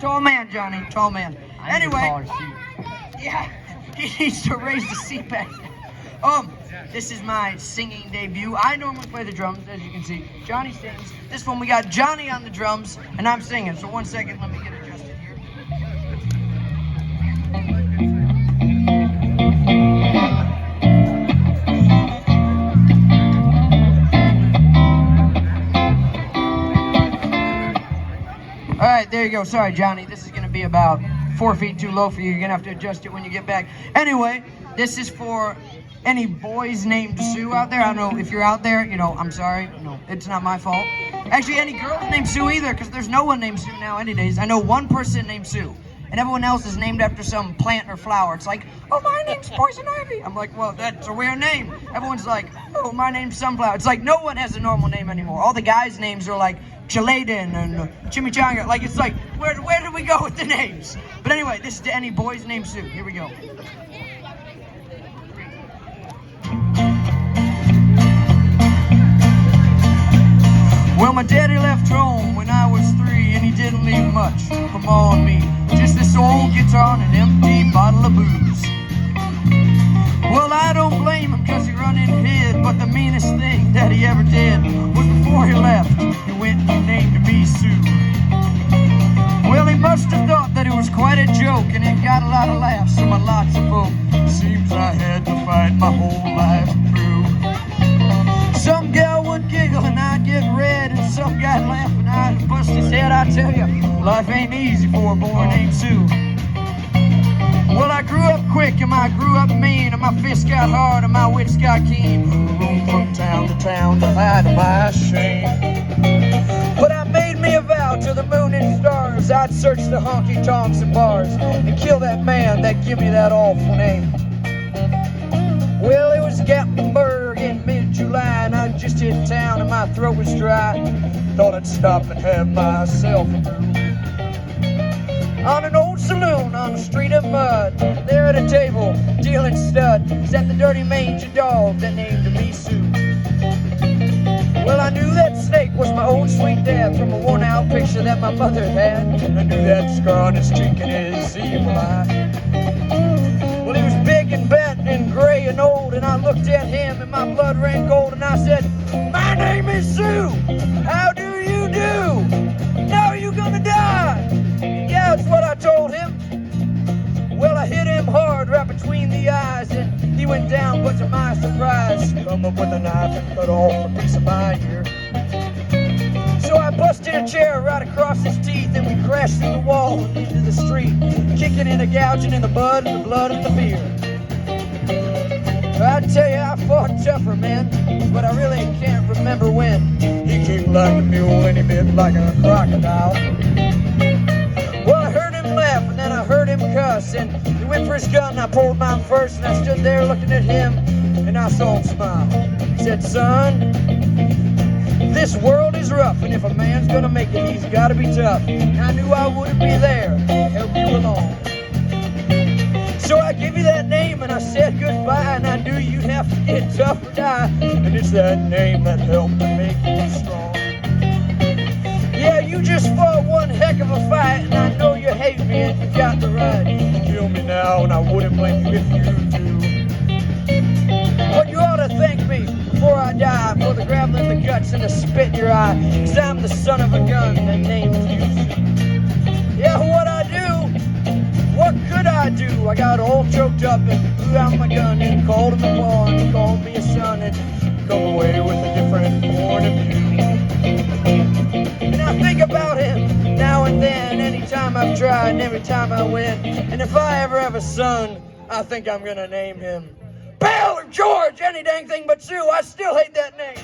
Tall man, Johnny, tall man. I need a Anyway, taller seat. yeah, he needs to raise the seat back. This is my singing debut. I normally play the drums, as you can see. Johnny sings. This one we got Johnny on the drums, and I'm singing. So 1 second, let me get adjusted here. All right, there you go. Sorry, Johnny. This is going to be about 4 feet too low for you. You're going to have to adjust it when you get back. Anyway, this is for any boys named Sue out there. I don't know if you're out there, I'm sorry. No, it's not my fault. Actually, any girls named Sue either, because there's no one named Sue now any days. I know one person named Sue, and everyone else is named after some plant or flower. It's like, oh, my name's Poison Ivy. I'm like, well, that's a weird name. Everyone's like, oh, my name's Sunflower. It's like no one has a normal name anymore. All the guys' names are like Chaladen and Chimichanga. Like, it's like, where did we go with the names? But anyway, this is to any boys named Sue. Here we go. Well, my daddy left home when I was 3, and he didn't leave much. Come on, me, just this old guitar and an empty bottle of booze. Well, I don't blame him, cause he run and hid, but the meanest thing that he ever did was before he left, he went and named me Sue. Well, he must have thought that it was quite a joke, and it got a lot of laughs from lots of folk. Seems I had to fight my whole life through. Some gal would giggle and I'd get red, and some guy'd laugh and I'd bust his head. I tell you, life ain't easy for a boy named Sue. Well, I grew up quick and I grew up mean, and my fists got hard and my wits got keen. Roamed from town to town to hide my shame. But I made me a vow to the moon and stars, I'd search the honky-tonks and bars and kill that man that give me that awful name. Well, it was Gatlinburg in mid-July, and I just hit town and my throat was dry. Thought I'd stop and have myself a brew. On an old saloon on the street of mud, there at a table, dealing stud, sat the dirty mangy dog that named me Sue. Well, I knew that snake was my own sweet dad from a worn-out picture that my mother had. I knew that scar on his cheek and his evil eye. Well, he was big and bent and gray and old, and I looked at him and my blood ran cold, and I said, my name is Sue. How do you do? Now you gonna die? Yeah, that's what I told him. Well, I hit him hard right between the eyes, and he went down, but to my surprise, come up with a knife and cut off a piece of my ear. So I busted a chair right across his teeth, and we crashed through the wall and into the street, kicking and gouging in the bud and the blood and the beer. I tell you, I fought tougher, man, but I really can't remember when. He kicked like a mule and he bit like a crocodile. Well, I heard him laugh and then I heard him cuss, and he went for his gun and I pulled mine first, and I stood there looking at him and I saw him smile. He said, son, this world is rough, and if a man's gonna make it, he's gotta be tough. And I knew I wouldn't be there to help you along. So I gave you that name and I said goodbye, and I knew you'd have to get tough or die. And it's that name that helped to make you strong. Yeah, you just fought one heck of a fight, and I know you hate me and you got the right to kill me now, and I wouldn't blame you if you do. But you ought to thank me before I die for the grabbing in the guts and the spit in your eye, 'cause I'm the son of a gun that named you. Yeah, what I do? What could I do? I got all choked up and blew out my gun and called him a paw and called me a son and come away with a different point of view. And I think about him now and then, anytime I've tried and every time I win. And if I ever have a son, I think I'm gonna name him Bill or George, any dang thing but Sue. I still hate that name.